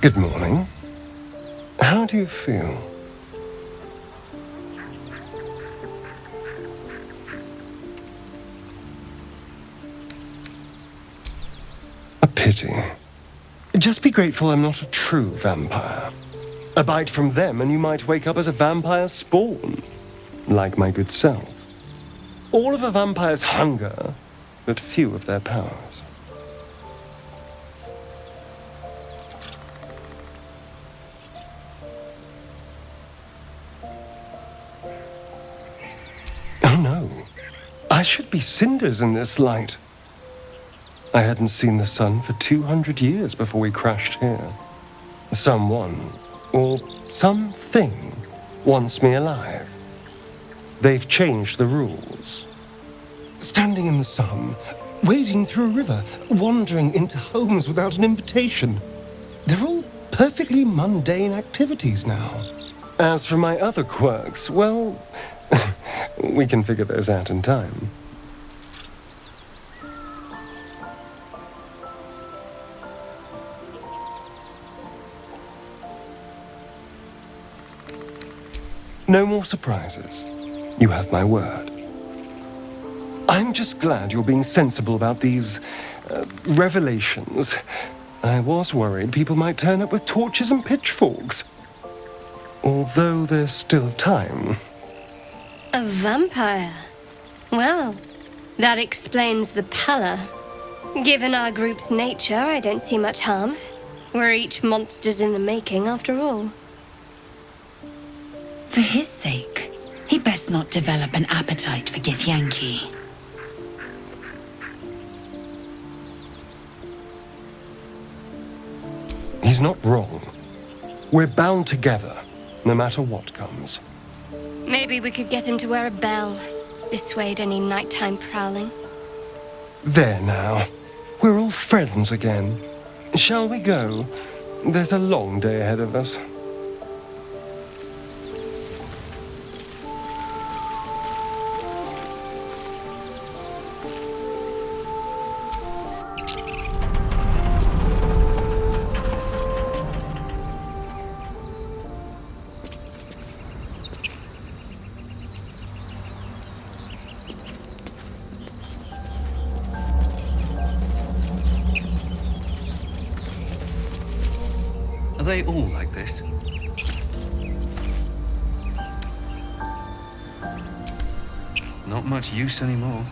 Good morning. How do you feel? A pity. Just be grateful I'm not a true vampire. A bite from them and you might wake up as a vampire spawn, like my good self. All of a vampire's hunger, but few of their powers. Oh no, I should be cinders in this light. I hadn't seen the sun for 200 years before we crashed here. Someone, or something, wants me alive. They've changed the rules. Standing in the sun, wading through a river, wandering into homes without an invitation. They're all perfectly mundane activities now. As for my other quirks, well, we can figure those out in time. No more surprises. You have my word. I'm just glad you're being sensible about these revelations. I was worried people might turn up with torches and pitchforks. Although there's still time. A vampire? Well, that explains the pallor. Given our group's nature, I don't see much harm. We're each monsters in the making, after all. For his sake, he best not develop an appetite for Githyanki. He's not wrong. We're bound together, no matter what comes. Maybe we could get him to wear a bell. Dissuade any nighttime prowling. There now. We're all friends again. Shall we go? There's a long day ahead of us. Are they all like this? Not much use anymore.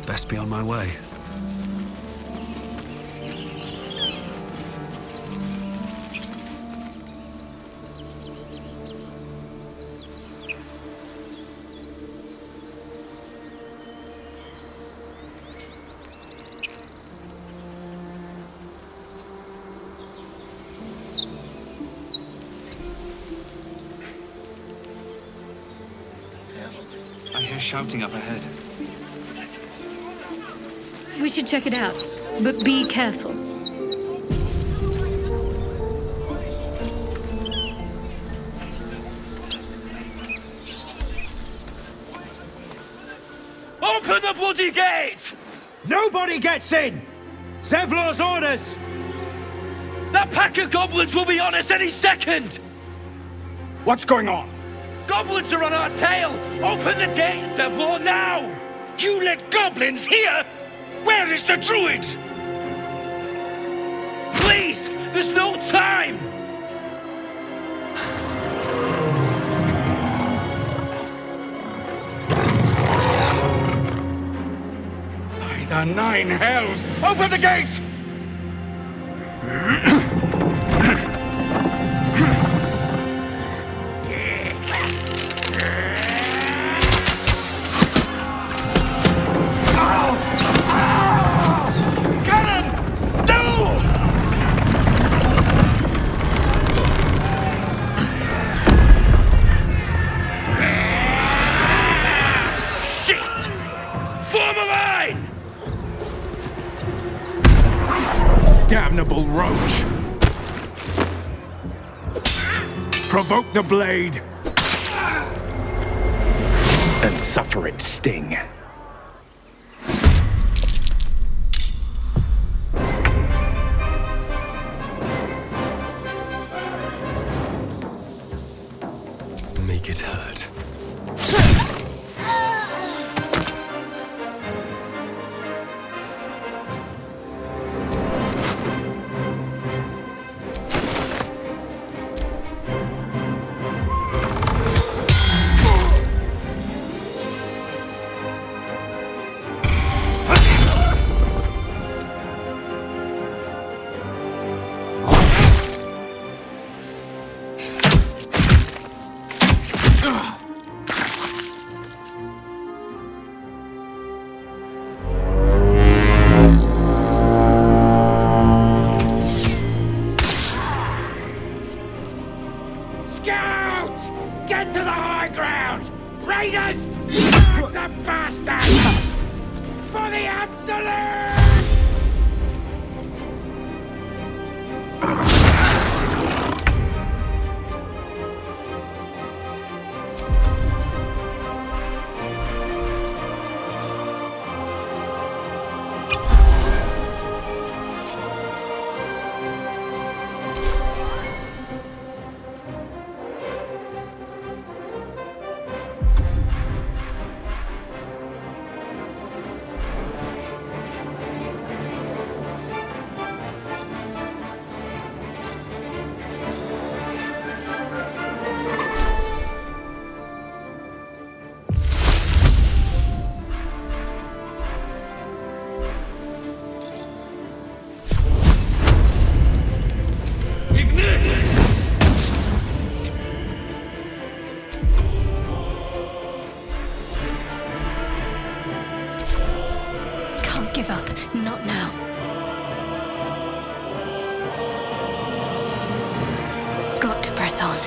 Best be on my way. I hear shouting up ahead. We should check it out, but be careful. Open the bloody gate! Nobody gets in! Zevlor's orders! That pack of goblins will be on us any second! What's going on? Goblins are on our tail! Open the gate, Zevlor, now! You let goblins here? Where is the druid? Please! There's no time! By the nine hells! Open the gates! Damnable roach! Provoke the blade! And suffer its sting. Make it hurt. Get to the high ground! Raiders! Fuck the bastards! For the absolute! Give up. Not now. Got to press on.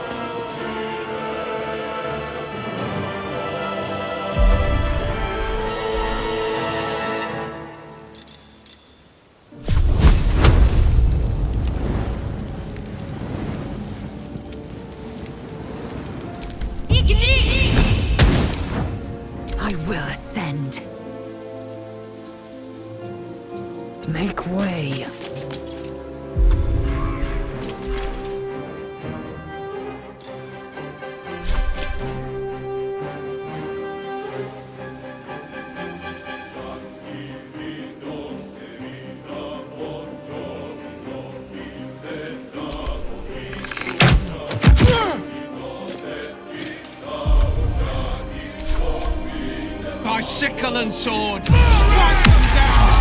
I will ascend. Make way. By sickle and sword! Strike them down!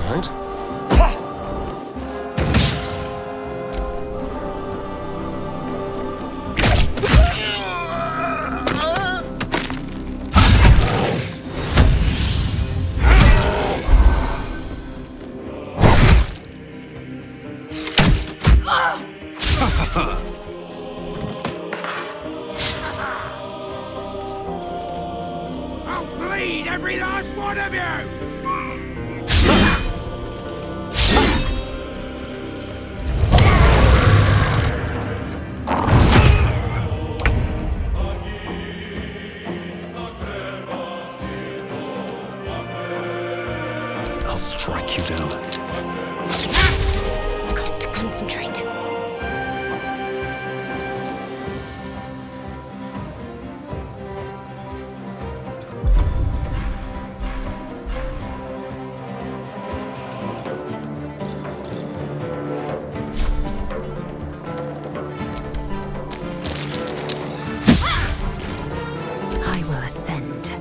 Right. I'll bleed every last one of you! I'll strike you down. Got to concentrate. I will ascend.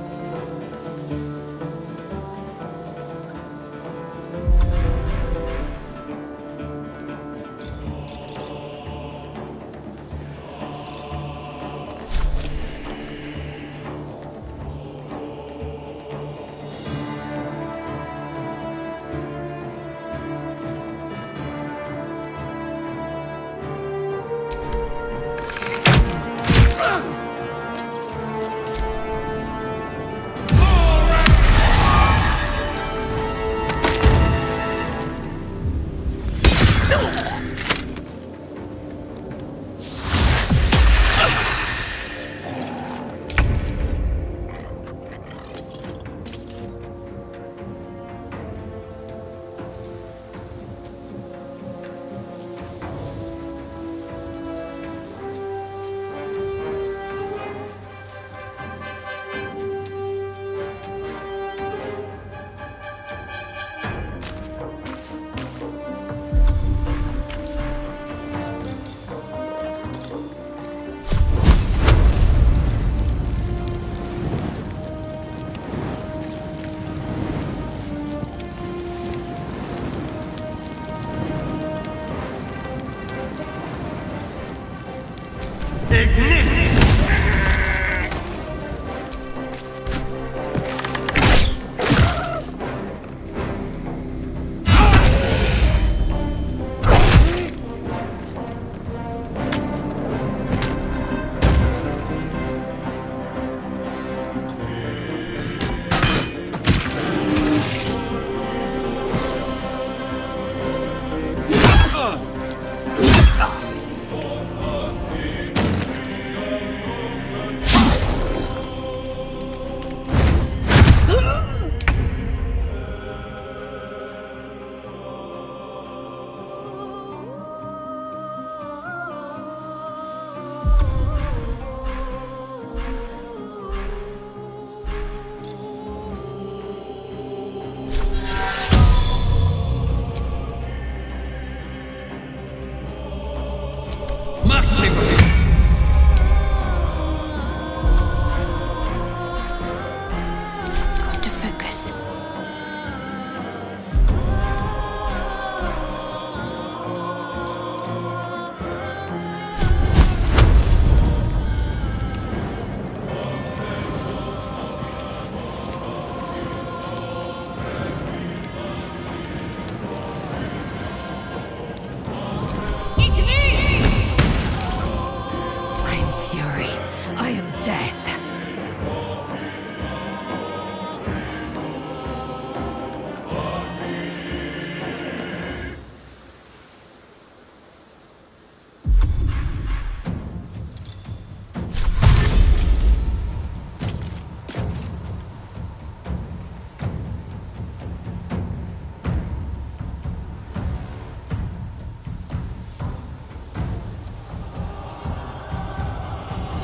I am death.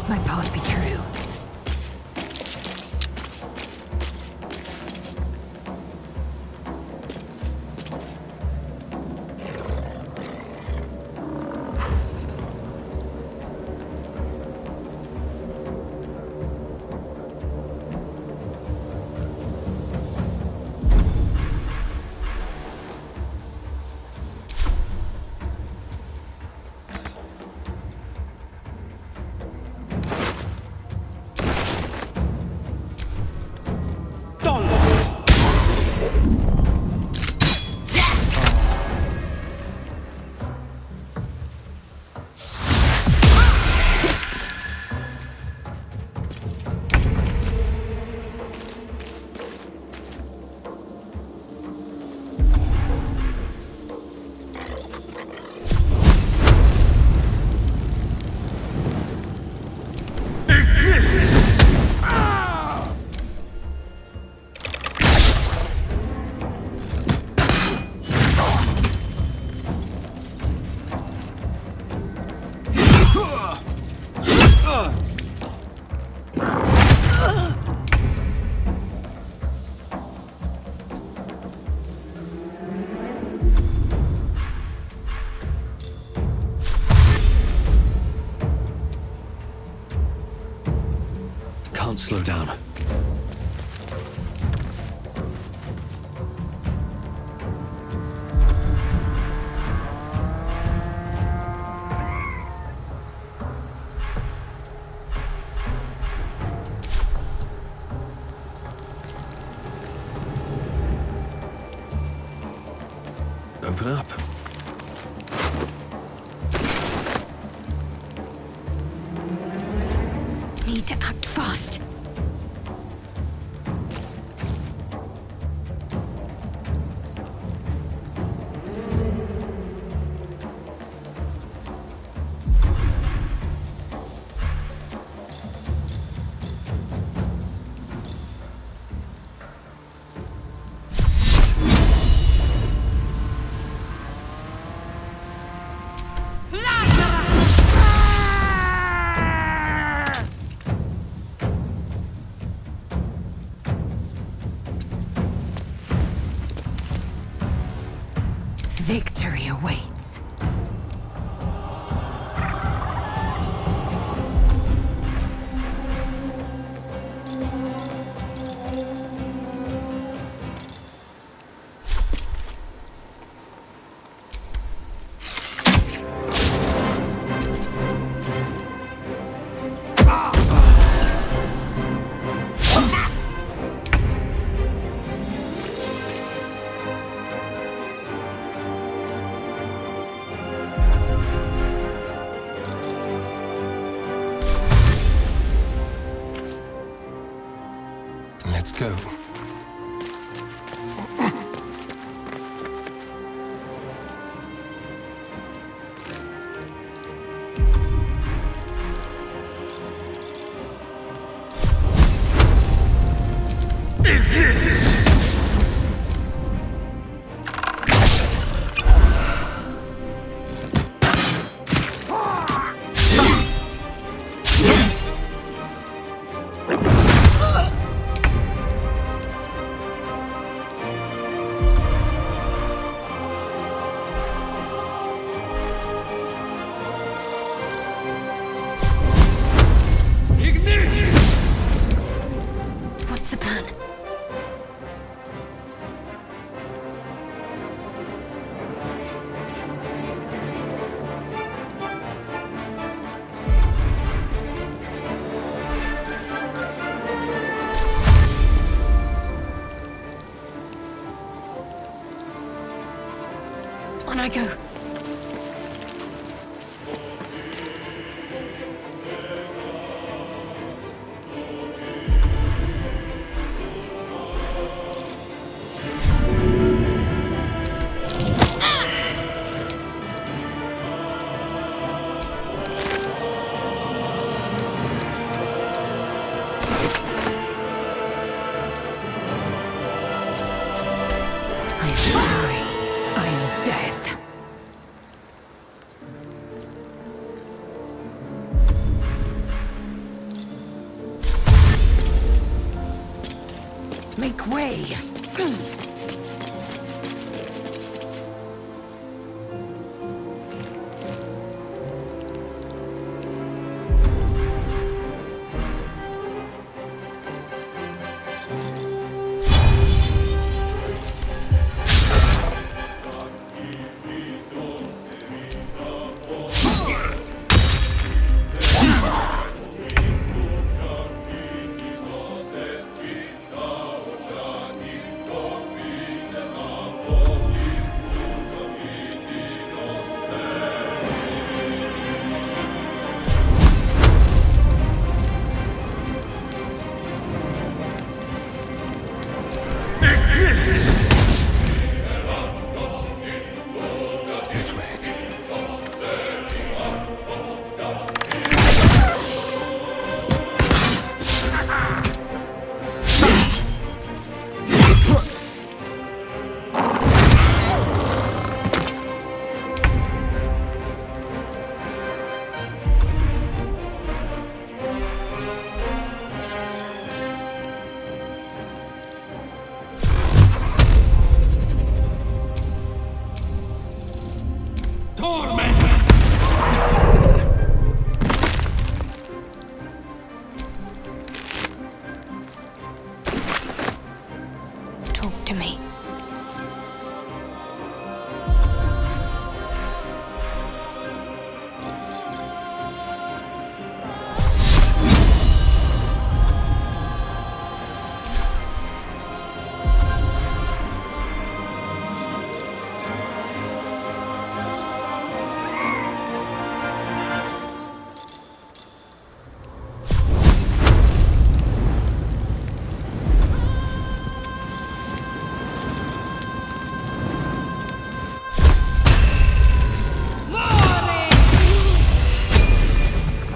My part be true. Can't slow down. Open up. Need to act fast. Victory awaits. Let's go. What's the plan? On I go. Make way! This way. Talk to me.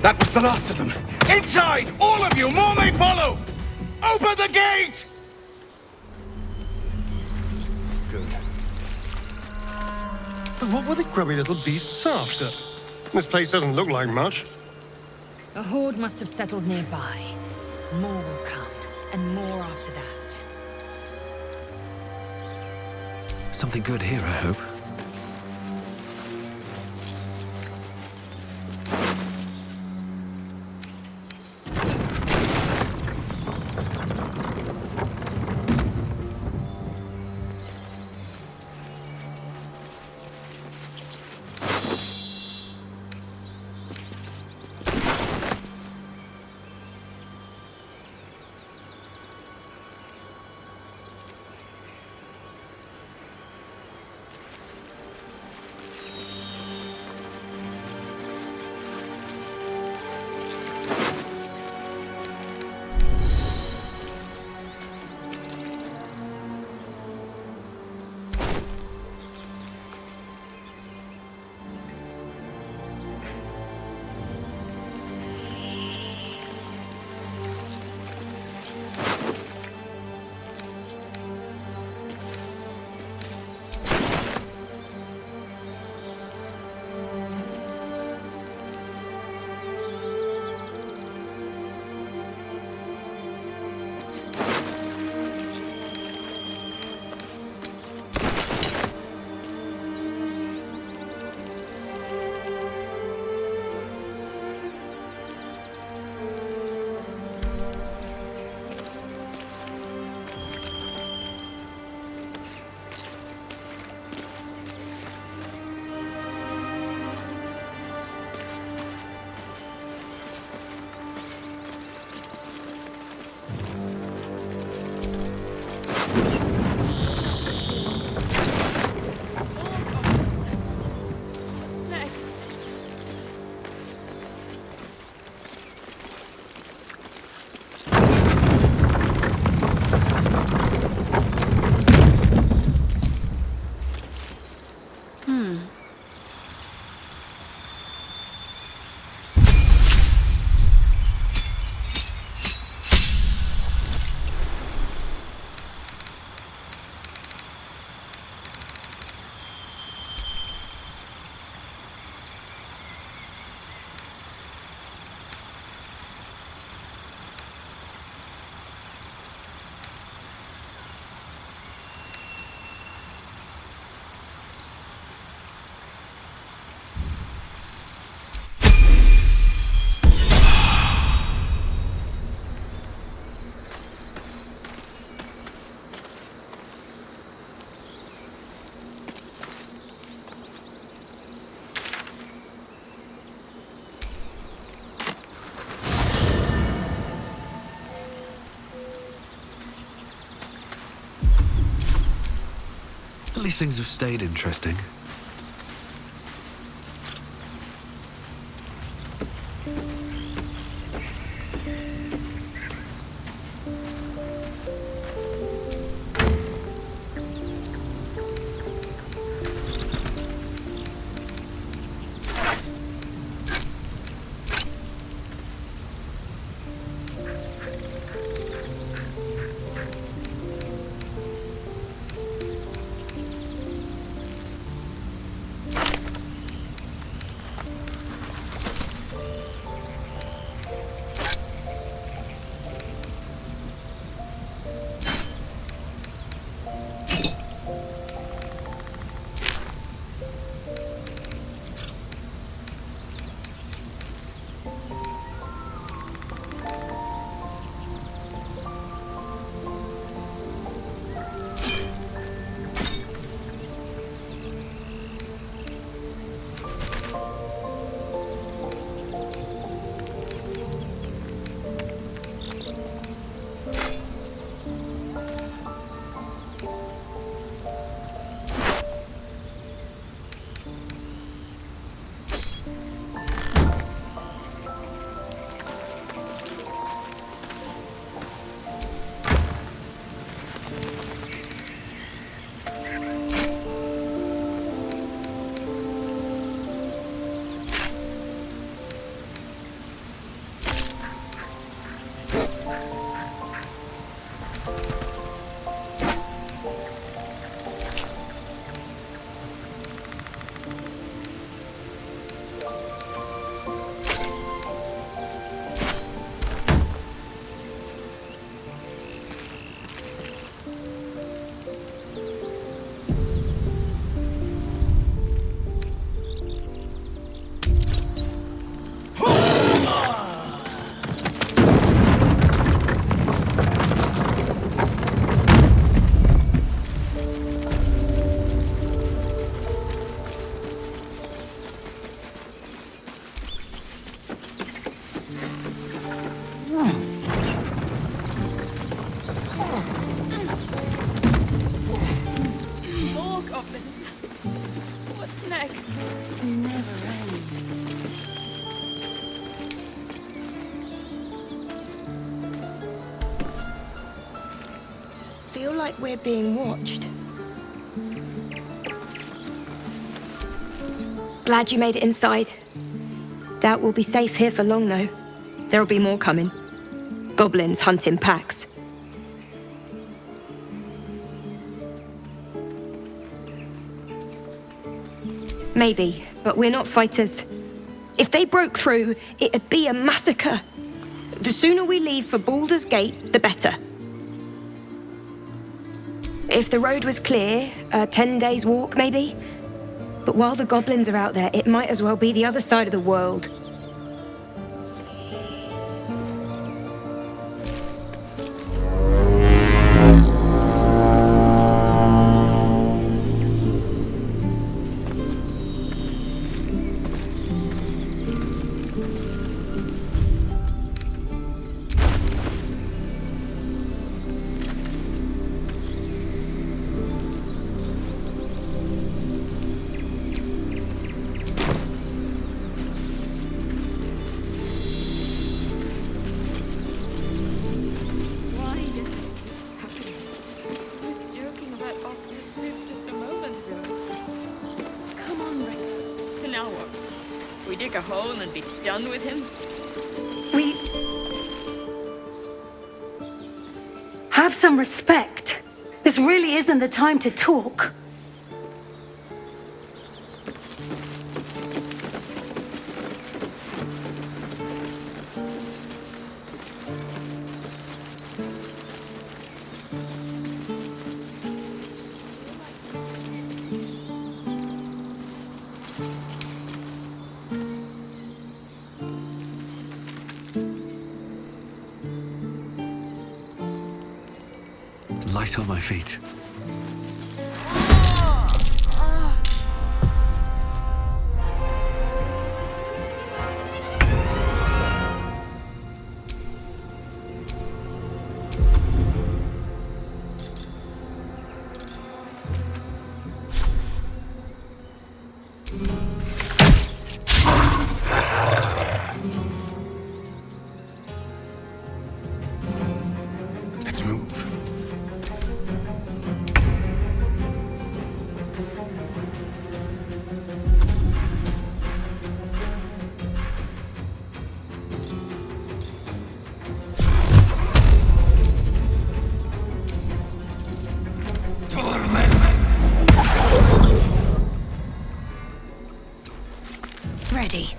That was the last of them. Inside! All of you! More may follow! Open the gate! Good. But what were the grubby little beasts after? This place doesn't look like much. A horde must have settled nearby. More will come, and more after that. Something good here, I hope. least things have stayed interesting. More goblins. What's next? Never ends. Feel like we're being watched. Glad you made it inside. Doubt we'll be safe here for long, though. There'll be more coming. Goblins hunt in packs. Maybe, but we're not fighters. If they broke through, it'd be a massacre. The sooner we leave for Baldur's Gate, the better. If the road was clear, a 10 days walk maybe. But while the goblins are out there, it might as well be the other side of the world. Why did this keep happening? I was joking about Octa's soup just a moment ago. Come on, Rick. And now what? We dig a hole and be done with him? We... have some respect. This really isn't the time to talk. Light on my feet. ready.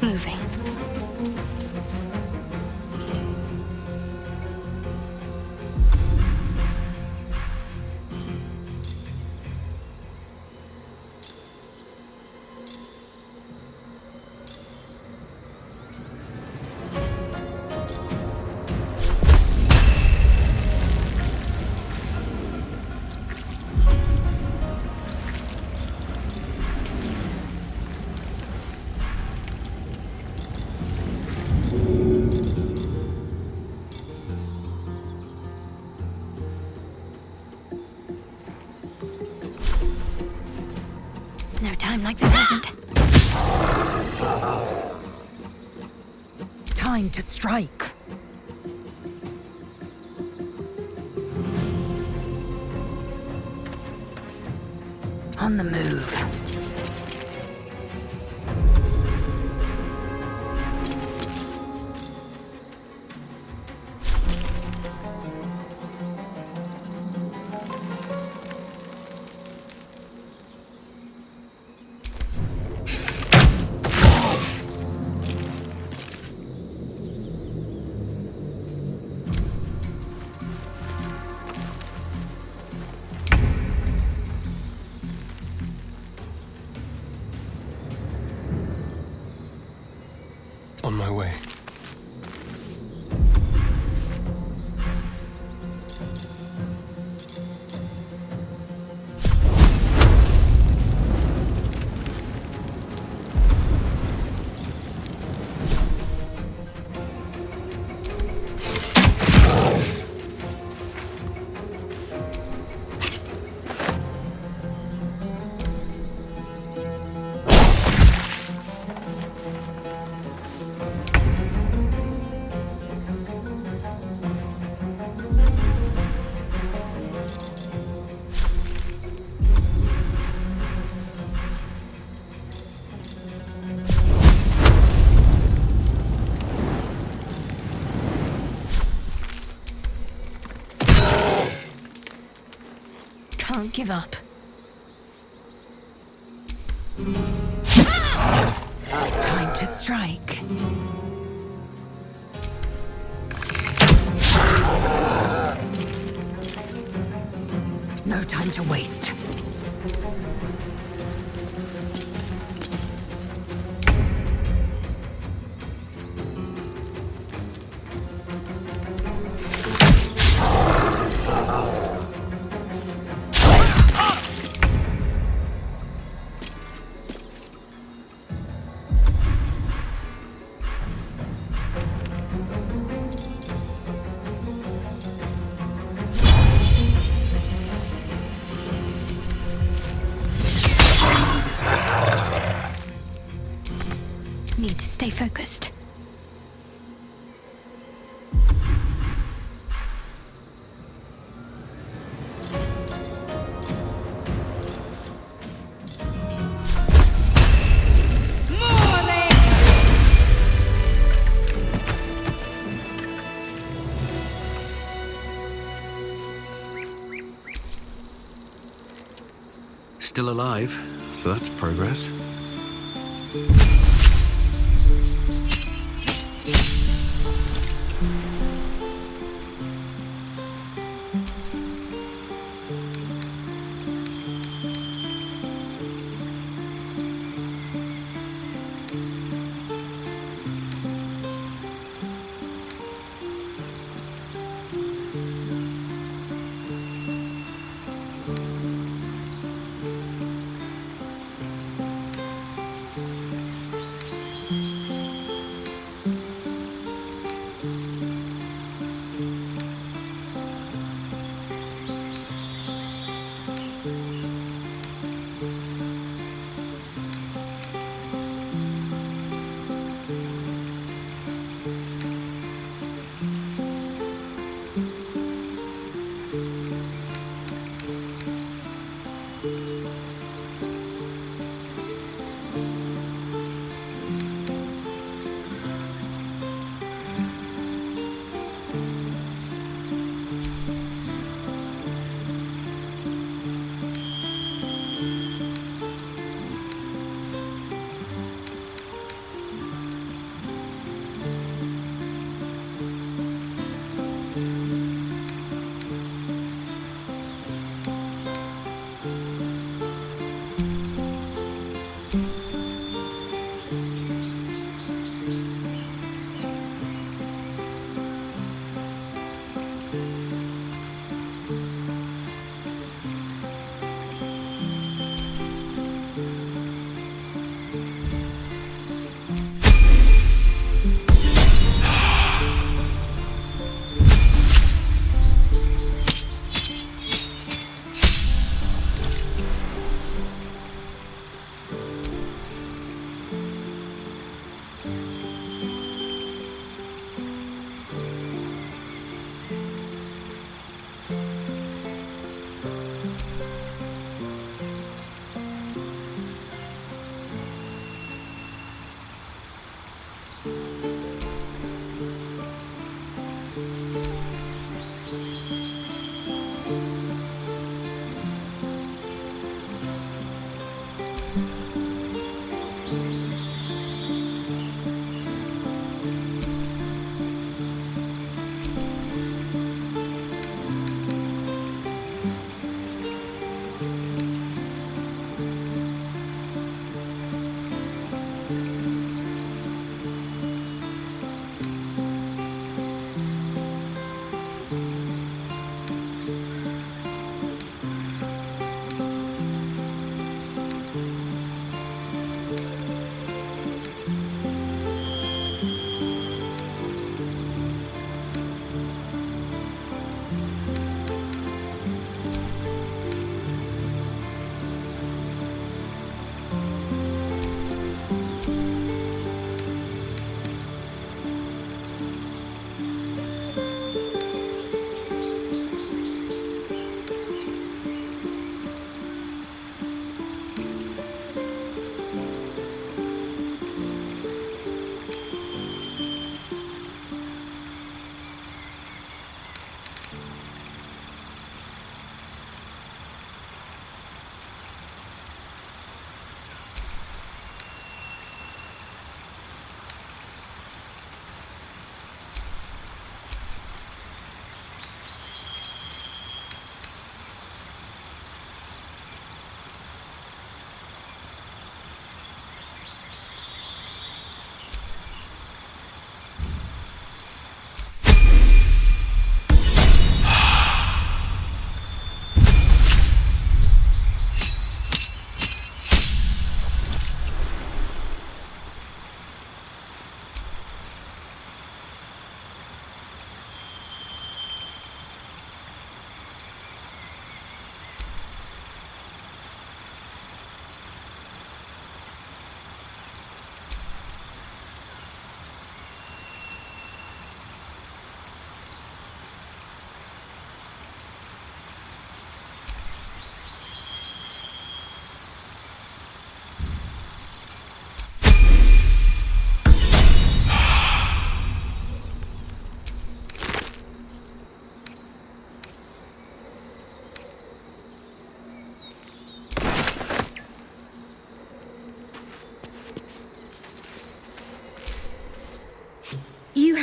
Moving. No time like the present. Time to strike. On the move. On my way. Can't give up. Time to strike. No time to waste. Need to stay focused. Still alive, so that's progress.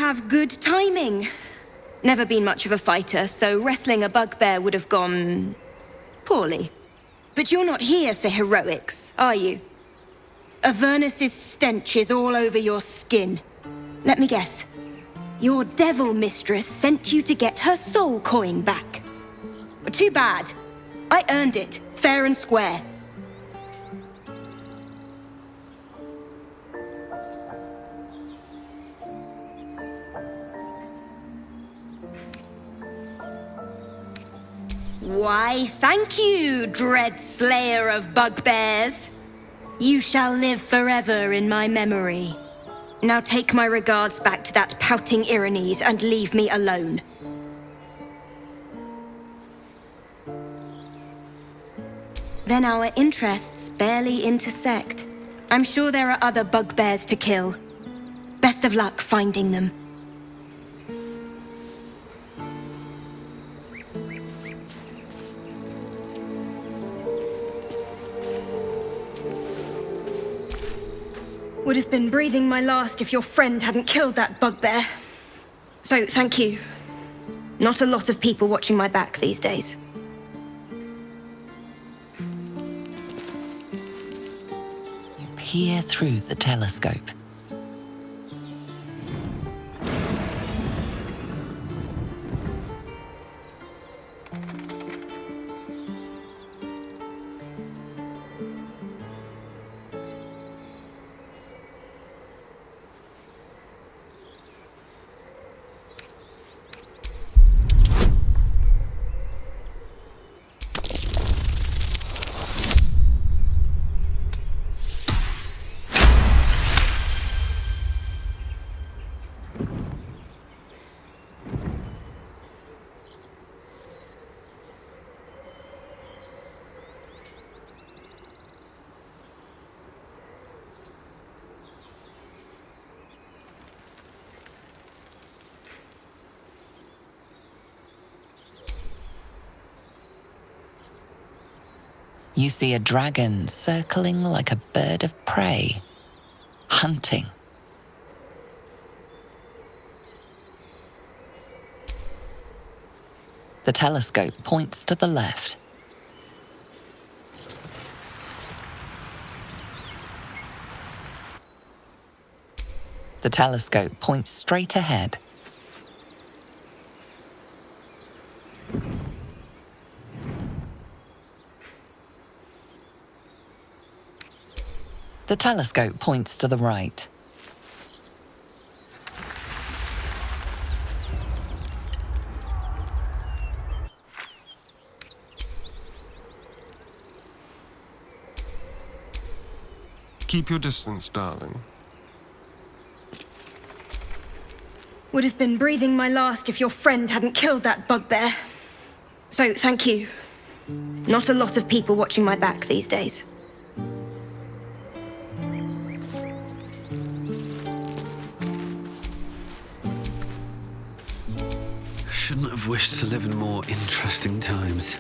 have good timing. Never been much of a fighter, so wrestling a bugbear would have gone poorly. But you're not here for heroics, are you? Avernus's stench is all over your skin. Let me guess. Your devil mistress sent you to get her soul coin back. Too bad. I earned it, fair and square. Why, thank you, dread slayer of bugbears. You shall live forever in my memory. Now take my regards back to that pouting Irenes and leave me alone. Then our interests barely intersect. I'm sure there are other bugbears to kill. Best of luck finding them. Would have been breathing my last if your friend hadn't killed that bugbear. So, thank you. Not a lot of people watching my back these days. You peer through the telescope. You see a dragon circling like a bird of prey, hunting. The telescope points to the left. The telescope points straight ahead. The telescope points to the right. Keep your distance, darling. Would have been breathing my last if your friend hadn't killed that bugbear. So, thank you. Not a lot of people watching my back these days. Shouldn't have wished to live in more interesting times.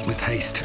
With haste.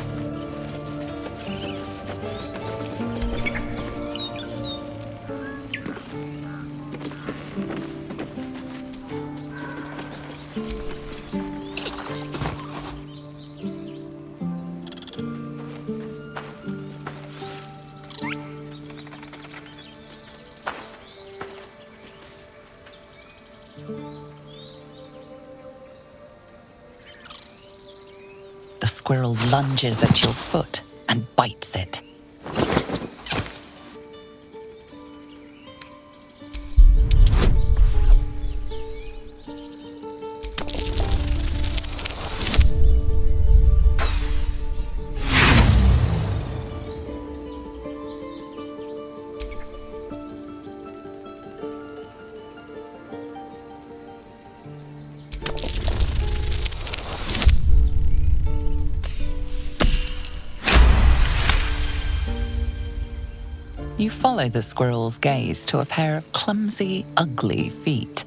The squirrel lunges at your foot and bites it. You follow the squirrel's gaze to a pair of clumsy, ugly feet.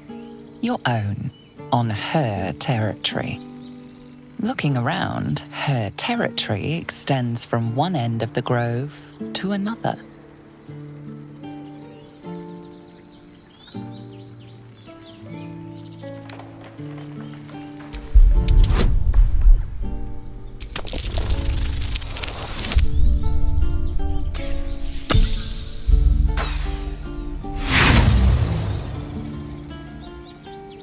Your own, on her territory. Looking around, her territory extends from one end of the grove to another.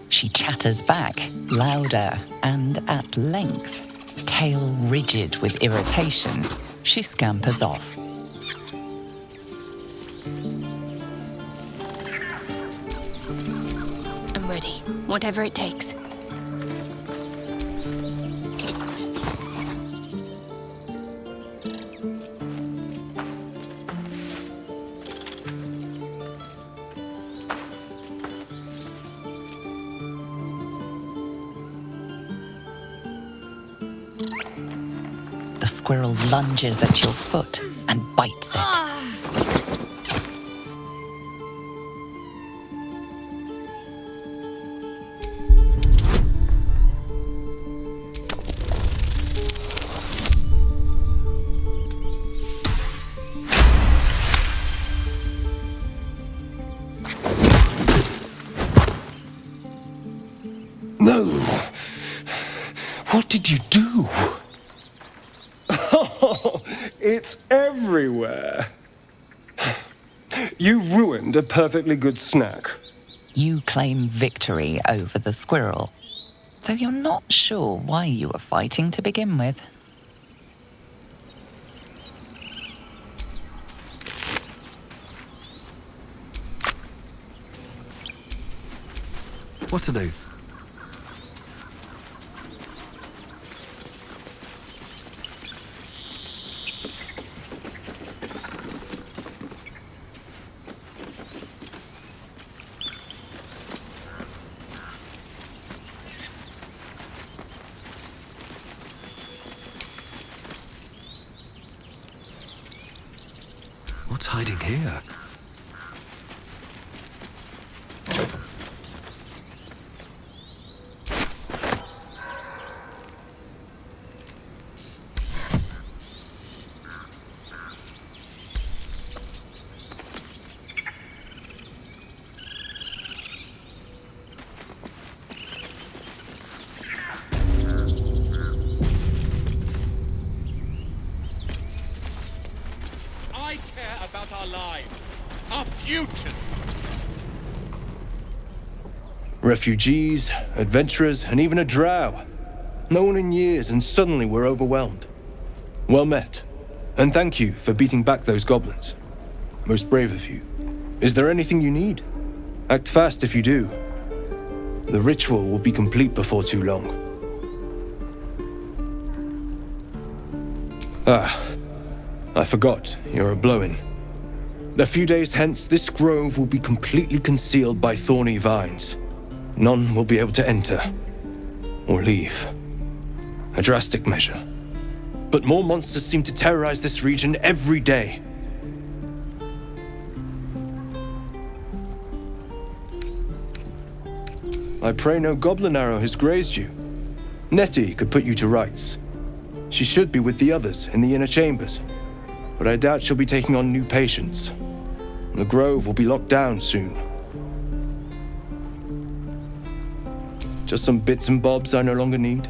She chatters back, louder and at length. Tail rigid with irritation, she scampers off. I'm ready, whatever it takes. The squirrel lunges at your foot and bites it. No! What did you do? Oh, it's everywhere. You ruined a perfectly good snack. You claim victory over the squirrel, though you're not sure why you were fighting to begin with. What to do? What's hiding here? I care about our lives, our futures. Refugees, adventurers, and even a drow. No one in years, and suddenly we're overwhelmed. Well met, and thank you for beating back those goblins. Most brave of you. Is there anything you need? Act fast if you do. The ritual will be complete before too long. I forgot, you're a blow-in. A few days hence, this grove will be completely concealed by thorny vines. None will be able to enter or leave. A drastic measure. But more monsters seem to terrorize this region every day. I pray no goblin arrow has grazed you. Nettie could put you to rights. She should be with the others in the inner chambers, but I doubt she'll be taking on new patients. The grove will be locked down soon. Just some bits and bobs I no longer need.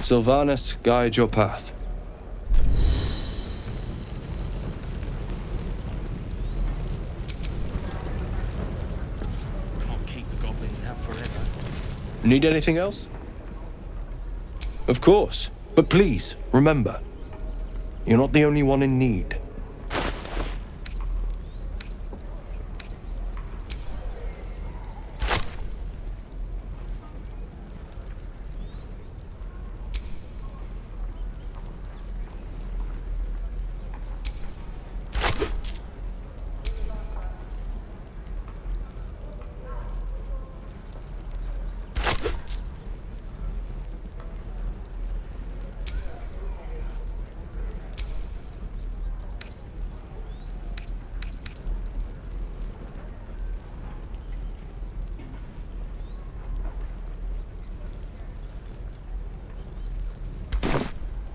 Sylvanus, guide your path. Can't keep the goblins out forever. Need anything else? Of course, but please, remember, you're not the only one in need.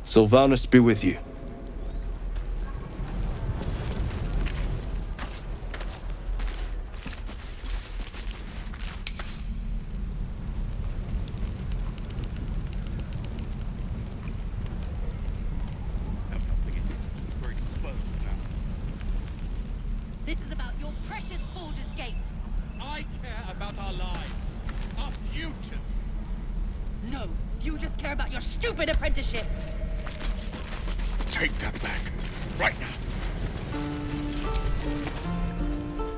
Sylvanus be with you. This is about your precious Baldur's Gate. I care about our lives, our futures. No, you just care about your stupid apprenticeship. Take that back, right now.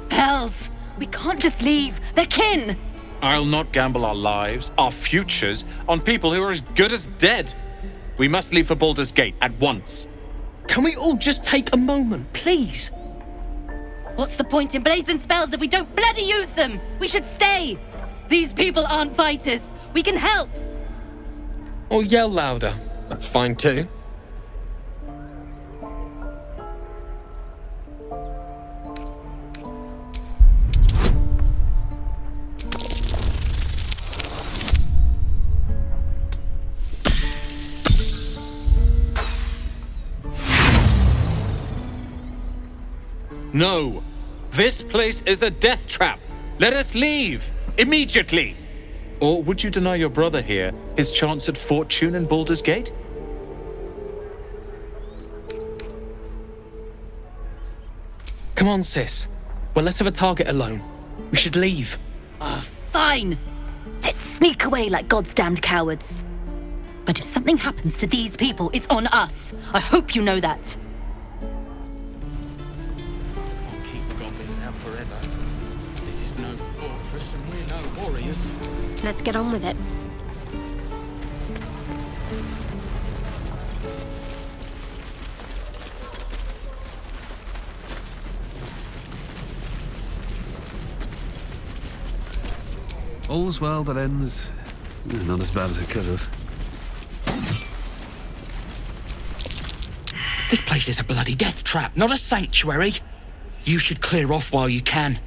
Hells! We can't just leave. They're kin! I'll not gamble our lives, our futures, on people who are as good as dead. We must leave for Baldur's Gate at once. Can we all just take a moment, please? What's the point in blazing spells if we don't bloody use them? We should stay! These people aren't fighters. We can help! Or yell louder. That's fine too. No! This place is a death trap! Let us leave! Immediately! Or would you deny your brother here his chance at fortune in Baldur's Gate? Come on, sis. Well, let's have a target alone. We should leave. Fine! Let's sneak away like God's damned cowards. But if something happens to these people, it's on us. I hope you know that. Can't keep the goblins out forever. This is no fortress and we're no warriors. Let's get on with it. All's well that ends. Not as bad as it could have. This place is a bloody death trap, not a sanctuary. You should clear off while you can.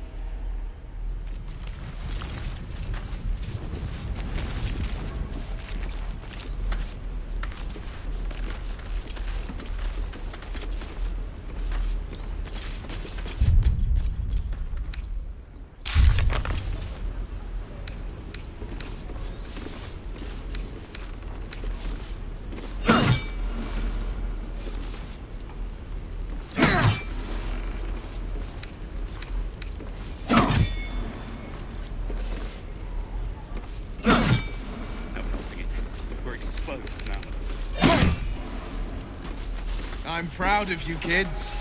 I'm proud of you kids.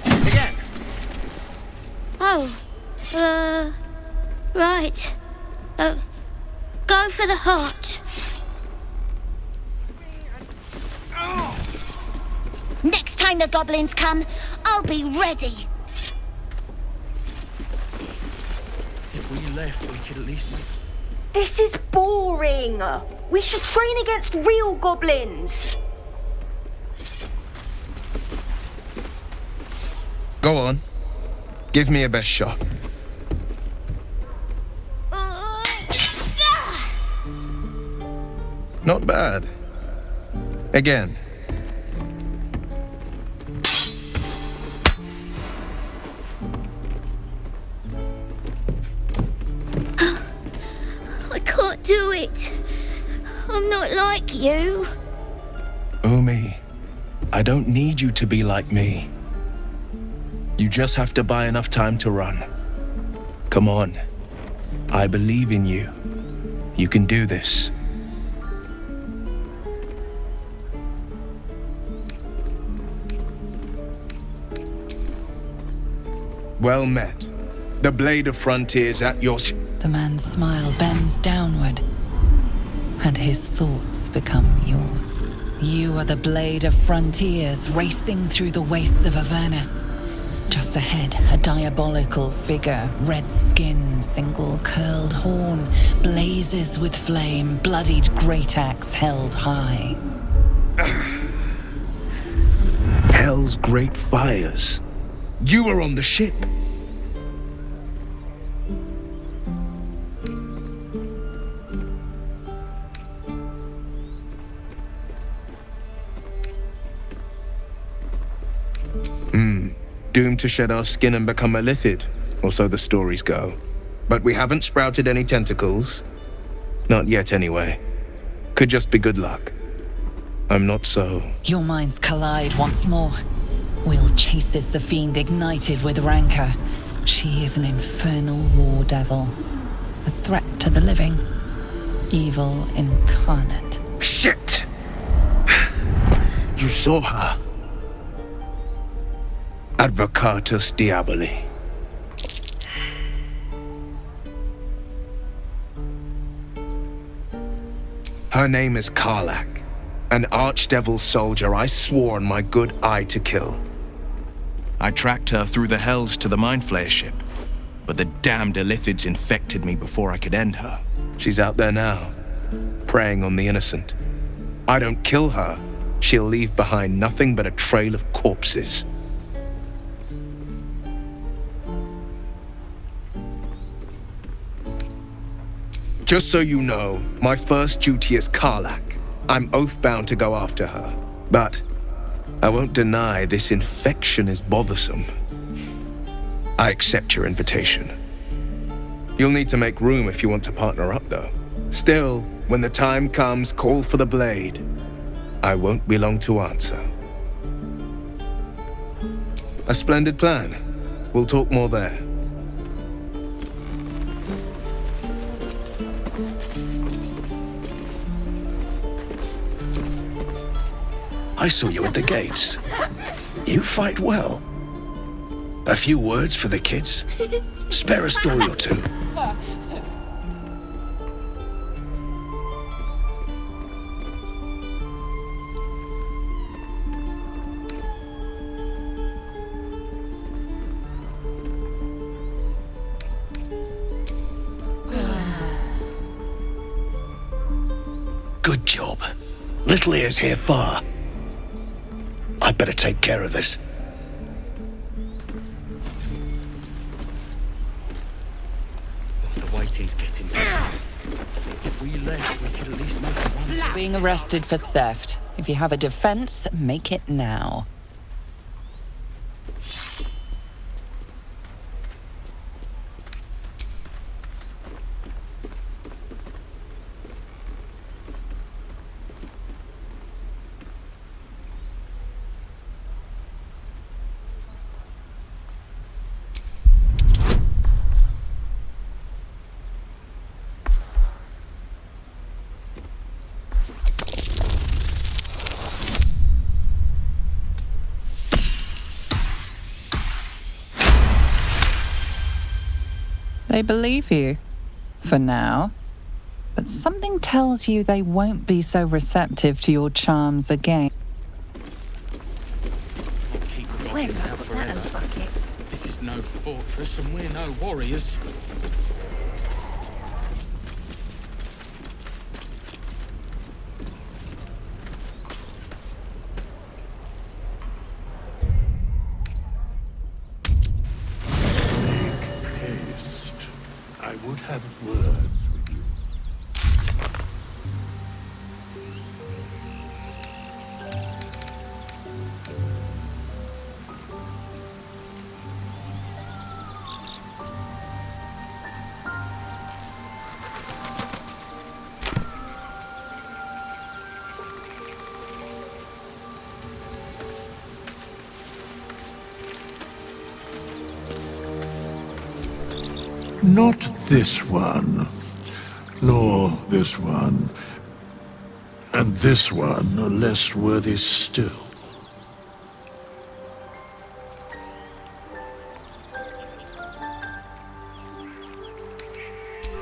Again! Oh, right. Go for the heart. Next time the goblins come, I'll be ready. If we left, we could at least make... This is boring. We should train against real goblins. Go on. Give me a best shot. Not bad. Again. I can't do it. I'm not like you. Umi, I don't need you to be like me. You just have to buy enough time to run. Come on. I believe in you. You can do this. Well met. The Blade of Frontiers at your... The man's smile bends downward, and his thoughts become yours. You are the Blade of Frontiers racing through the wastes of Avernus. Just ahead, a diabolical figure, red skin, single curled horn, blazes with flame, bloodied great axe held high. Hell's great fires. You were on the ship. Doomed to shed our skin and become a lithid, or so the stories go. But we haven't sprouted any tentacles. Not yet, anyway. Could just be good luck. I'm not so... Your minds collide once more. Will chases the fiend ignited with rancor. She is an infernal war devil. A threat to the living. Evil incarnate. Shit! You saw her. Advocatus Diaboli. Her name is Karlach, an archdevil soldier I swore on my good eye to kill. I tracked her through the hells to the Mind Flayer ship, but the damned Illithids infected me before I could end her. She's out there now, preying on the innocent. I don't kill her, she'll leave behind nothing but a trail of corpses. Just so you know, my first duty is Karlach. I'm oath-bound to go after her. But I won't deny this infection is bothersome. I accept your invitation. You'll need to make room if you want to partner up, though. Still, when the time comes, call for the blade. I won't be long to answer. A splendid plan. We'll talk more there. I saw you at the gates. You fight well. A few words for the kids? Spare a story or two. Good job. Little ears hear far. I'd better take care of this. Oh, the waiting's getting tough. If we left, we could at least make a run. You're being arrested for theft. If you have a defense, make it now. They believe you, for now. But something tells you they won't be so receptive to your charms again. Where's that bucket? This is no fortress and we're no warriors. I would have words with you. Not this one, nor this one, and this one are less worthy still.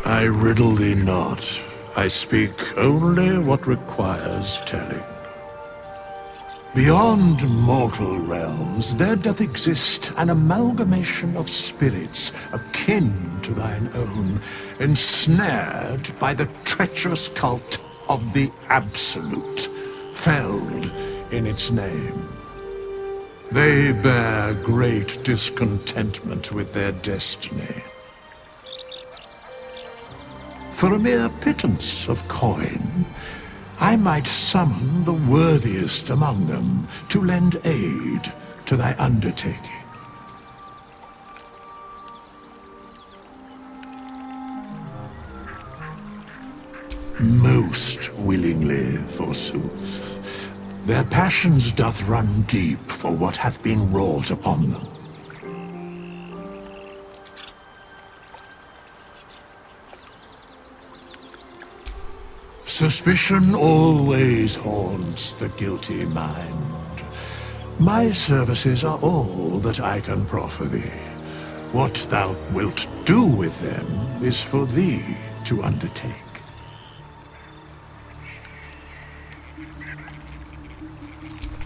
I riddle thee not. I speak only what requires telling. Beyond mortal realms, there doth exist an amalgamation of spirits akin to thine own, ensnared by the treacherous cult of the Absolute, felled in its name. They bear great discontentment with their destiny. For a mere pittance of coin, I might summon the worthiest among them to lend aid to thy undertaking. Most willingly, forsooth. Their passions doth run deep for what hath been wrought upon them. Suspicion always haunts the guilty mind. My services are all that I can proffer thee. What thou wilt do with them is for thee to undertake.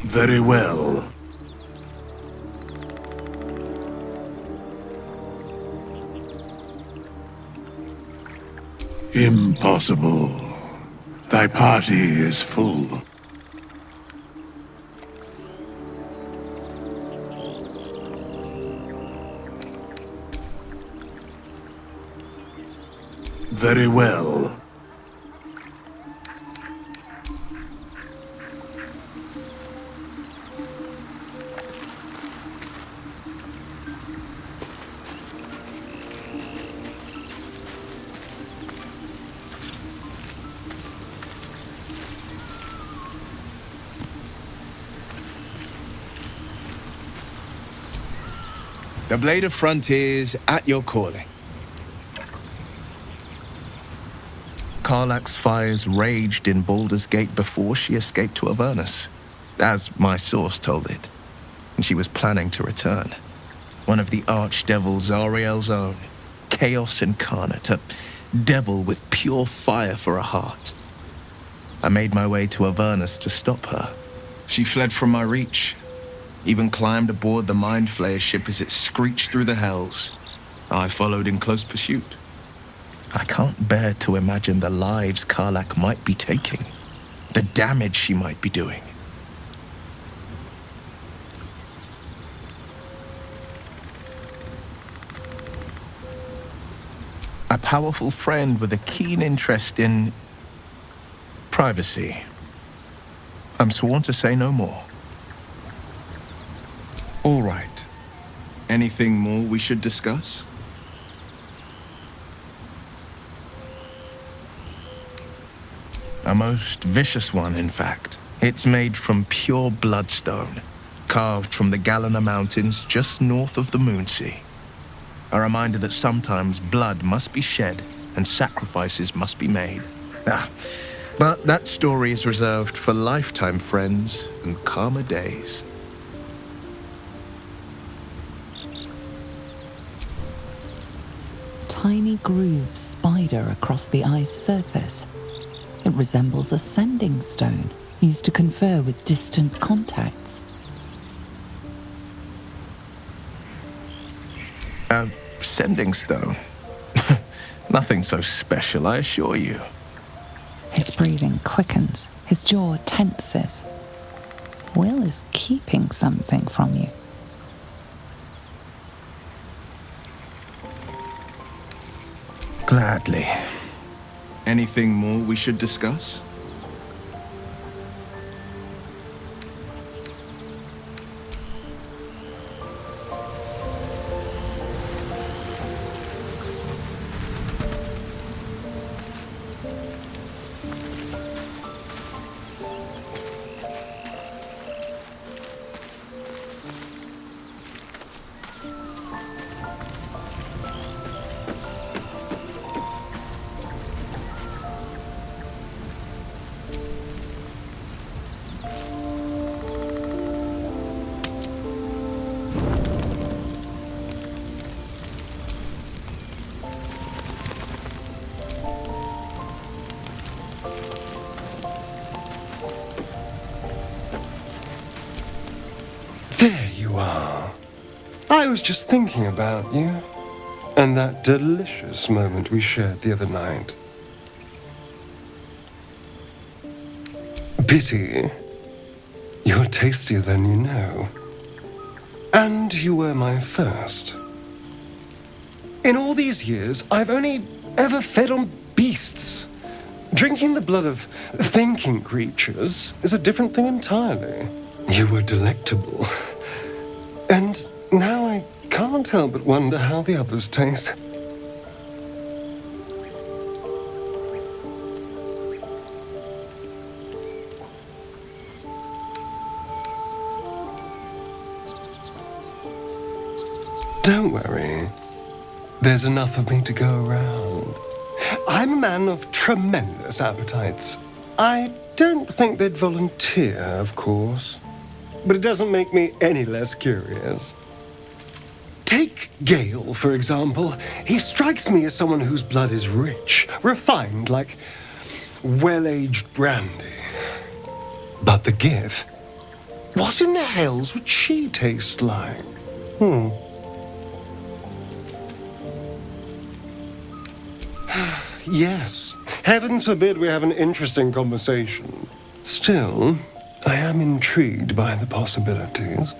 Very well. Impossible. Thy party is full. Very well. The Blade of Frontiers at your calling. Karlach's fires raged in Baldur's Gate before she escaped to Avernus, as my source told it, and she was planning to return. One of the archdevil Zariel's own, chaos incarnate, a devil with pure fire for a heart. I made my way to Avernus to stop her. She fled from my reach, even climbed aboard the Mind Flayer ship as it screeched through the hells. I followed in close pursuit. I can't bear to imagine the lives Karlach might be taking, the damage she might be doing. A powerful friend with a keen interest in privacy. I'm sworn to say no more. All right. Anything more we should discuss? A most vicious one, in fact. It's made from pure bloodstone, carved from the Galena Mountains just north of the Moonsea. A reminder that sometimes blood must be shed and sacrifices must be made. But that story is reserved for lifetime friends and calmer days. Tiny grooves spider across the ice surface. It resembles a sending stone used to confer with distant contacts. A sending stone? Nothing so special, I assure you. His breathing quickens, his jaw tenses. Will is keeping something from you. Gladly. Anything more we should discuss? I was just thinking about you, and that delicious moment we shared the other night. Pity. You're tastier than you know. And you were my first. In all these years, I've only ever fed on beasts. Drinking the blood of thinking creatures is a different thing entirely. You were delectable. And now I can't help but wonder how the others taste. Don't worry. There's enough of me to go around. I'm a man of tremendous appetites. I don't think they'd volunteer, of course. But it doesn't make me any less curious. Take Gale, for example. He strikes me as someone whose blood is rich, refined, like well-aged brandy. But the Gith? What in the hells would she taste like? Yes. Heavens forbid we have an interesting conversation. Still, I am intrigued by the possibilities.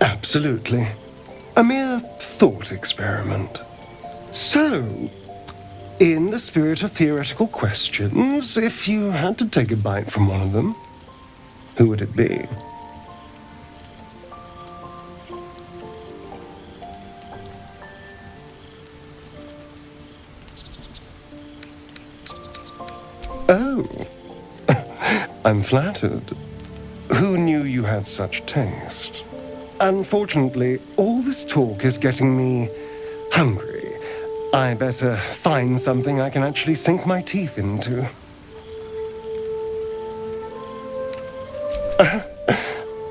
Absolutely. A mere thought experiment. So, in the spirit of theoretical questions, if you had to take a bite from one of them, who would it be? Oh, I'm flattered. Who knew you had such taste? Unfortunately, all this talk is getting me hungry. I better find something I can actually sink my teeth into.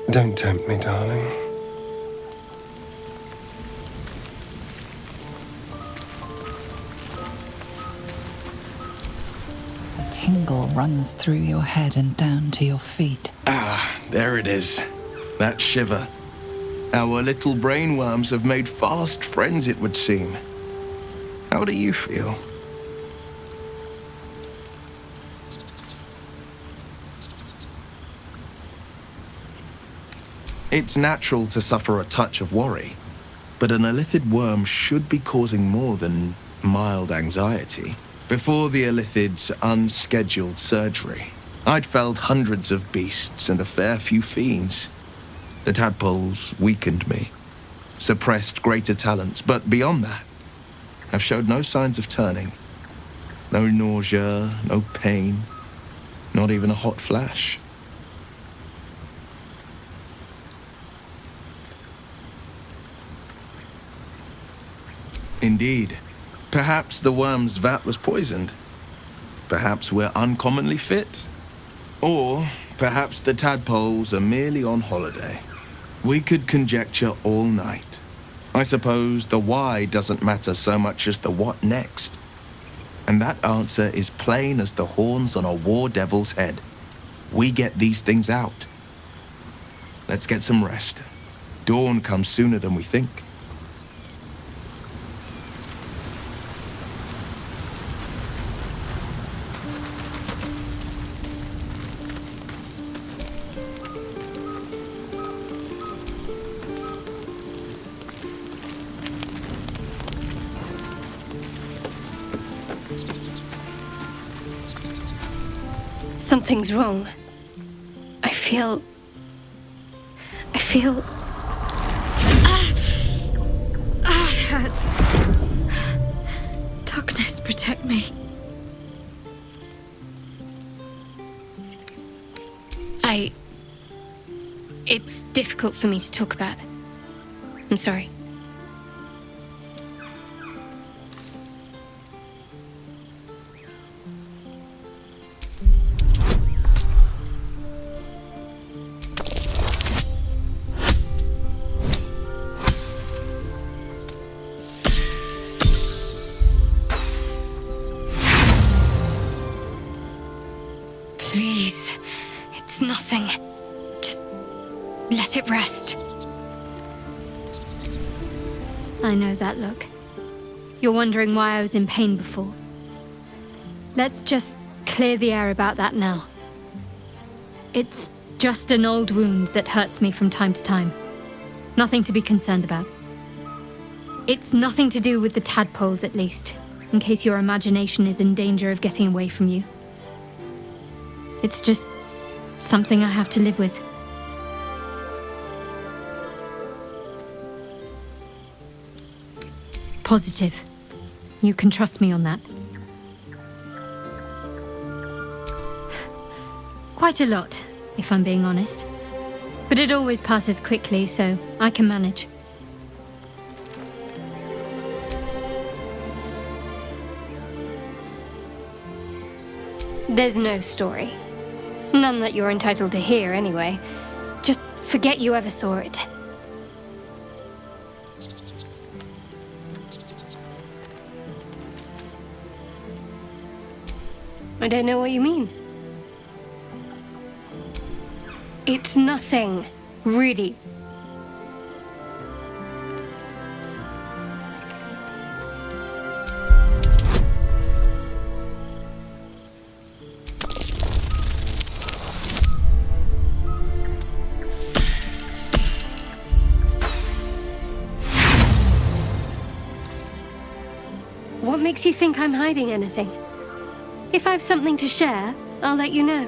Don't tempt me, darling. Tingle runs through your head and down to your feet. Ah, there it is. That shiver. Our little brainworms have made fast friends, it would seem. How do you feel? It's natural to suffer a touch of worry, but an Illithid worm should be causing more than mild anxiety. Before the Illithid's unscheduled surgery, I'd felled hundreds of beasts and a fair few fiends. The tadpoles weakened me, suppressed greater talents, but beyond that, I've showed no signs of turning. No nausea, no pain, not even a hot flash. Indeed. Perhaps the worm's vat was poisoned. Perhaps we're uncommonly fit. Or perhaps the tadpoles are merely on holiday. We could conjecture all night. I suppose the why doesn't matter so much as the what next. And that answer is plain as the horns on a war devil's head. We get these things out. Let's get some rest. Dawn comes sooner than we think. Something's wrong. I feel... It hurts. Darkness, protect me. It's difficult for me to talk about. I'm sorry. Please. nothing. Just let it rest. I know that look. You're wondering why I was in pain before. Let's just clear the air about that now. It's just an old wound that hurts me from time to time. Nothing to be concerned about. It's nothing to do with the tadpoles, at least, in case your imagination is in danger of getting away from you. It's just something I have to live with. Positive. You can trust me on that. Quite a lot, if I'm being honest. But it always passes quickly, so I can manage. There's no story. None that you're entitled to hear, anyway. Just forget you ever saw it. I don't know what you mean. It's nothing, really. What makes you think I'm hiding anything? If I have something to share, I'll let you know.